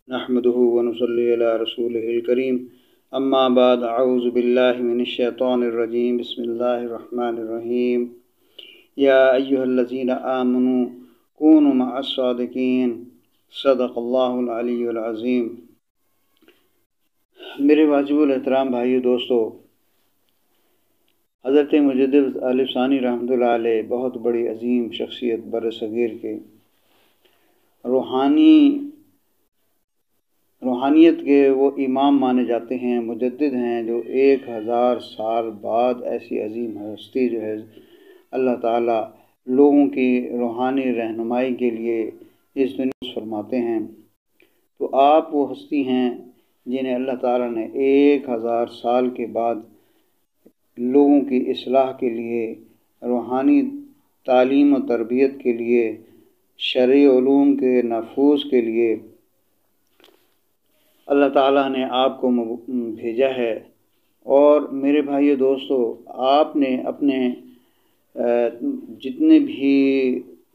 नहमदुहु व नुसल्ली अला रसूलिहिल करीम अम्मा बाद अऊज़ु बिल्लाहि मिनश शैतानिर रजीम बिस्मिल्लाहिर रहमानिर रहीम या अय्युहल्लज़ीना आमनू कूनू मअस सादिकीन सदक़ल्लाहुल अलीयुल अज़ीम। मेरे वाजिबुल एहतराम भाइयों दोस्तों, हज़रत मुजद्दिद आलिफ सानी रहमतुल्लाह अलैह बहुत बड़ी अजीम शख्सियत बरसगीर के रूहानियत के वो इमाम माने जाते हैं, मुजद्दिद हैं, जो 1000 साल बाद ऐसी अजीम हस्ती जो है अल्लाह ताला लोगों की रूहानी रहनुमाई के लिए इस दुनिया में फरमाते हैं। तो आप वो हस्ती हैं जिन्हें अल्लाह ताला ने 1000 साल के बाद लोगों की इस्लाह के लिए, रूहानी तालीम और तरबियत के लिए, शरई उलूम के नफूज़ के लिए अल्लाह ताला ने आपको भेजा है। और मेरे भाइयों दोस्तों, आपने अपने जितने भी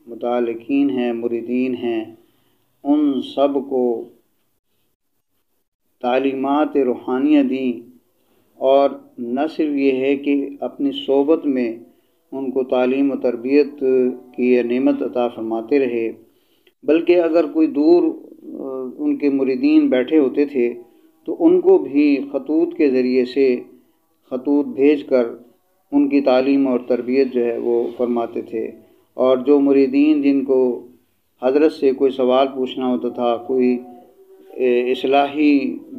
मुतालिकीन हैं, मुरीदीन हैं, उन सब को तालीमात रूहानिया दी। और न सिर्फ ये है कि अपनी सोबत में उनको तालीम और तरबियत की नेमत अता फरमाते रहे, बल्कि अगर कोई दूर उनके मुरीदीन बैठे होते थे तो उनको भी खतूत के ज़रिए से खतूत भेजकर उनकी तालीम और तरबियत जो है वो फरमाते थे। और जो मुरीदीन जिनको हज़रत से कोई सवाल पूछना होता था, कोई इस्लाही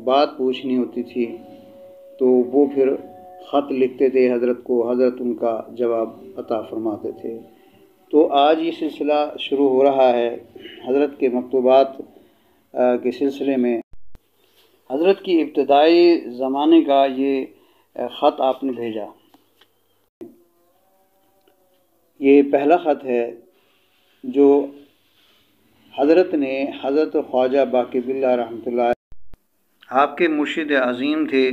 बात पूछनी होती थी, तो वो फिर ख़त लिखते थे हज़रत को, हज़रत उनका जवाब अता फरमाते थे। तो आज ये सिलसिला शुरू हो रहा है हज़रत के मकतूबात के सिलसिले में। हज़रत की इब्तदाई ज़माने का ये ख़त आपने भेजा। ये पहला ख़त है जो हज़रत ने हज़रत ख्वाजा बाकी बिल्लाह रहमतुल्लाह आपके मुर्शिद अज़ीम थे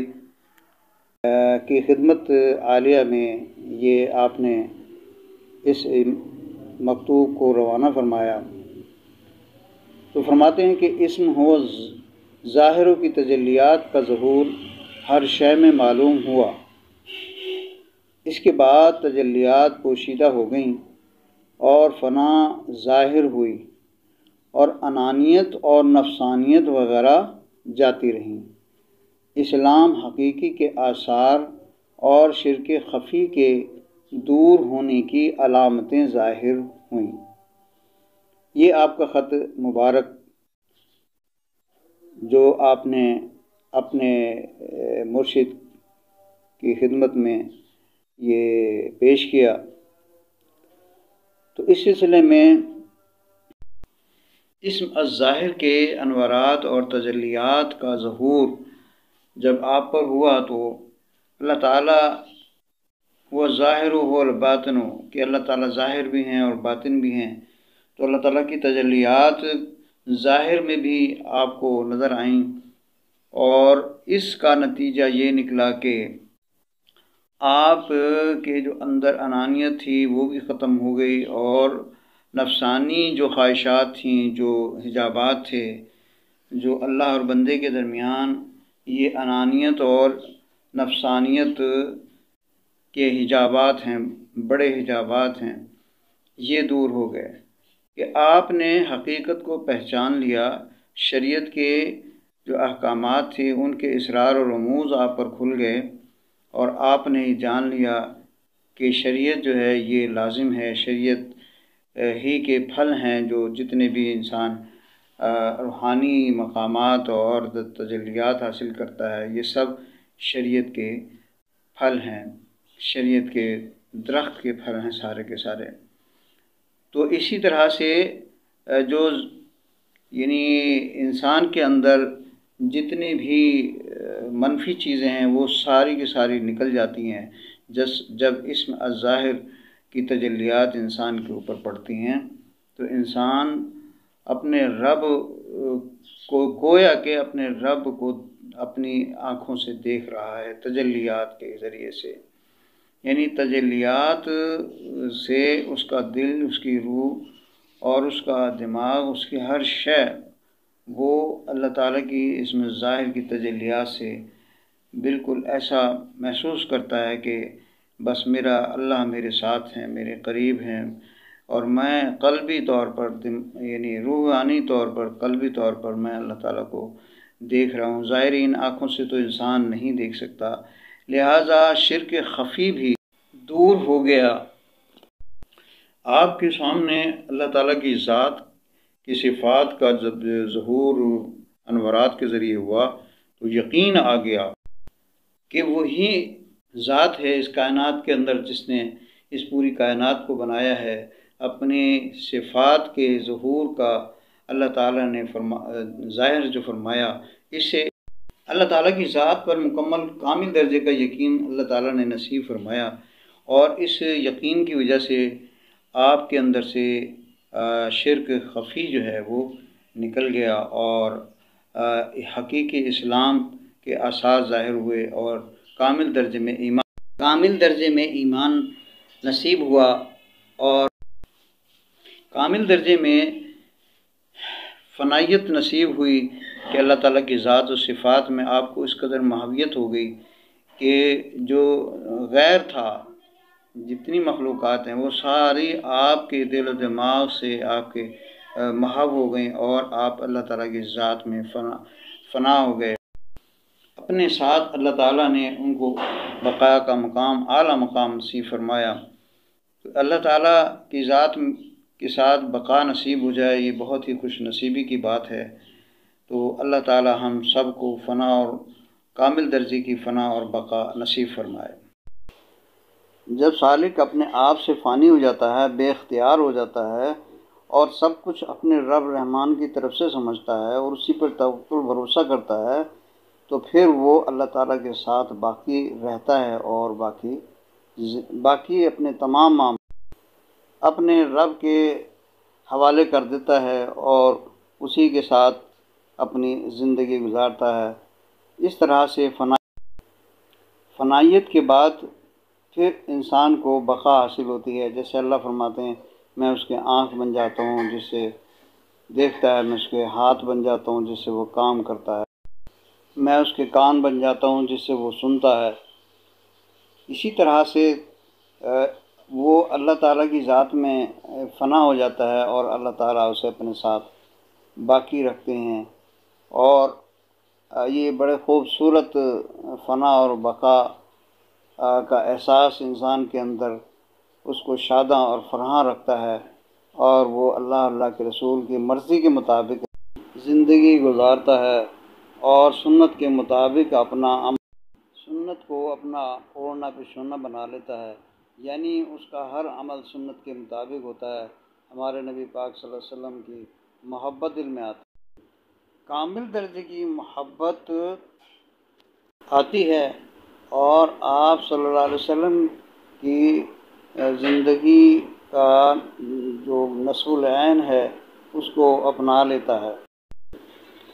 की खिदमत आलिया में ये आपने इस मकतूब को रवाना फरमाया। तो फरमाते हैं कि इस्म हो ज़ाहिरों की तजल्लियात का ज़हूर हर शय में मालूम हुआ, इसके बाद तजल्लियात पोशीदा हो गईं और फ़ना ज़ाहिर हुई और अनानियत और नफसानियत वगैरह जाती रहीं। इस्लाम हकीकी के आसार और शिरक ख़फ़ी के दूर होने की अलामतें ज़ाहिर हुईं। ये आपका ख़त मुबारक जो आपने अपने मुर्शिद की खिदमत में ये पेश किया। तो इस सिलसिले में इस्म अज़-ज़ाहिर के अनवारात और तजल्लियात का ज़हूर जब आप पर हुआ तो अल्लाह ताला हुवा ज़ाहिर हुवल बातिन, कि अल्लाह ताला ज़ाहिर भी हैं और बातिन भी हैं। तो अल्लाह ताला की तजल्लियात ज़ाहिर में भी आपको नज़र आईं और इसका नतीजा ये निकला कि आप के जो अंदर अनानियत थी वो भी ख़त्म हो गई और नफसानी जो ख्वाहिशात थीं, जो हिजाबात थे, जो अल्लाह और बंदे के दरमियान ये अनानियत और नफसानियत के हिजाबात हैं, बड़े हिजाबात हैं, ये दूर हो गए कि आपने हकीकत को पहचान लिया। शरीयत के जो अहकामात थे उनके इसरार और रमूज़ आप पर खुल गए और आपने जान लिया कि शरीयत जो है ये लाजिम है, शरीयत ही के फल हैं जो जितने भी इंसान रूहानी मकामात और तजल्लियात हासिल करता है, ये सब शरीयत के फल हैं, शरीयत के दरख्त के फल हैं सारे के सारे। तो इसी तरह से जो यानी इंसान के अंदर जितनी भी मनफी चीज़ें हैं वो सारी की सारी निकल जाती हैं जब इस्म अज़-ज़ाहिर की तजल्लियात इंसान के ऊपर पड़ती हैं। तो इंसान अपने रब को गोया के अपने रब को अपनी आँखों से देख रहा है तजल्लियात के ज़रिए से, यानी तजल्लियात से उसका दिल, उसकी रूह और उसका दिमाग, उसकी हर शय वो اللہ تعالیٰ کی اس میں ظاہر کی تجلیات سے بالکل ایسا محسوس کرتا ہے کہ بس میرا اللہ میرے ساتھ ہیں، میرے قریب ہیں، اور میں قلبی طور پر یعنی روحانی طور پر قلبی طور پر میں اللہ تعالیٰ کو دیکھ رہا ہوں۔ ظاہری ان آنکھوں سے تو انسان نہیں دیکھ سکتا، لہٰذا شرک خفی بھی دور ہو گیا۔ آپ کے سامنے اللہ تعالیٰ کی ذات کی صفات کا جب ظہور انوارات کے ذریعے ہوا تو یقین آ گیا کہ وہی ذات ہے اس کائنات کے اندر جس نے اس پوری کائنات کو بنایا ہے۔ اپنی صفات کے ظہور کا اللہ تعالیٰ نے ظاہر جو فرمایا، اس سے اللہ تعالیٰ کی ذات پر مکمل کامل درجے کا یقین اللہ تعالیٰ نے نصیب فرمایا، اور اس یقین کی وجہ سے آپ کے اندر سے شرک خفی جو ہے وہ نکل گیا، اور حقیقی اسلام کے آثار ظاہر ہوئے، اور کامل درجے میں ایمان نصیب ہوا، اور کامل درجے میں فنائیت نصیب ہوئی کہ اللہ تعالیٰ کی ذات و صفات میں آپ کو اس قدر محویت ہو گئی کہ جو غیر تھا، جتنی مخلوقات ہیں وہ ساری آپ کے دل و دماغ سے آپ کے محو ہو گئیں، اور آپ اللہ تعالیٰ کی ذات میں فنا ہو گئے۔ اپنے ساتھ اللہ تعالیٰ نے ان کو بقا کا مقام، اعلیٰ مقام نصیب فرمایا۔ اللہ تعالیٰ کی ذات کے ساتھ بقا نصیب ہو جائے، یہ بہت ہی خوش نصیبی کی بات ہے۔ تو اللہ تعالیٰ ہم سب کو فنا اور کامل درجے کی فنا اور بقا نصیب فرمائے۔ جب سالک اپنے آپ سے فانی ہو جاتا ہے، بے اختیار ہو جاتا ہے، اور سب کچھ اپنے رب رحمان کی طرف سے سمجھتا ہے اور اسی پر توکل بھروسہ کرتا ہے، تو پھر وہ اللہ تعالیٰ کے ساتھ باقی رہتا ہے، اور باقی اپنے تمام معاملات اپنے رب کے حوالے کر دیتا ہے، اور اسی کے ساتھ اپنی زندگی گزارتا ہے۔ اس طرح سے فنائیت کے بعد پھر انسان کو بقا حاصل ہوتی ہے۔ جیسے اللہ فرماتے ہیں، میں اس کے آنکھ بن جاتا ہوں جس سے دیکھتا ہے، میں اس کے ہاتھ بن جاتا ہوں جس سے وہ کام کرتا ہے، میں اس کے کان بن جاتا ہوں جس سے وہ سنتا ہے۔ اسی طرح سے وہ اللہ تعالیٰ کی ذات میں فنا ہو جاتا ہے، اور اللہ تعالیٰ اسے اپنے ساتھ باقی رکھتے ہیں، اور یہ بڑے خوبصورت فنا اور بقا کا احساس انسان کے اندر اس کو شاداں اور فرحاں رکھتا ہے، اور وہ اللہ کے رسول کی مرضی کے مطابق زندگی گزارتا ہے، اور سنت کے مطابق سنت کو اپنا اوڑھنا پچھونا بنا لیتا ہے، یعنی اس کا ہر عمل سنت کے مطابق ہوتا ہے۔ ہمارے نبی پاک صلی اللہ علیہ وسلم کی محبت دل میں آتی ہے، کامل درجے کی محبت آتی ہے، اور آپ صلی اللہ علیہ وسلم کی زندگی کا جو نصب العین ہے اس کو اپنا لیتا ہے۔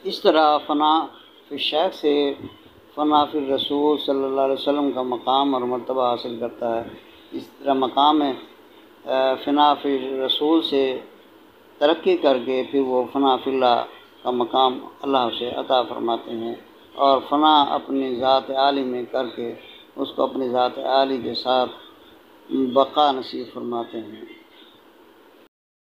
اس طرح فنا فی الشیخ سے فنا فی الرسول صلی اللہ علیہ وسلم کا مقام اور مرتبہ حاصل کرتا ہے۔ اس طرح مقام فنا فی الرسول سے ترقی کر کے پھر وہ فنا فی اللہ کا مقام اللہ سے عطا فرماتے ہیں، اور فنا اپنی ذات عالی میں کر کے اس کو اپنی ذات عالی کے ساتھ بقا نصیب فرماتے ہیں۔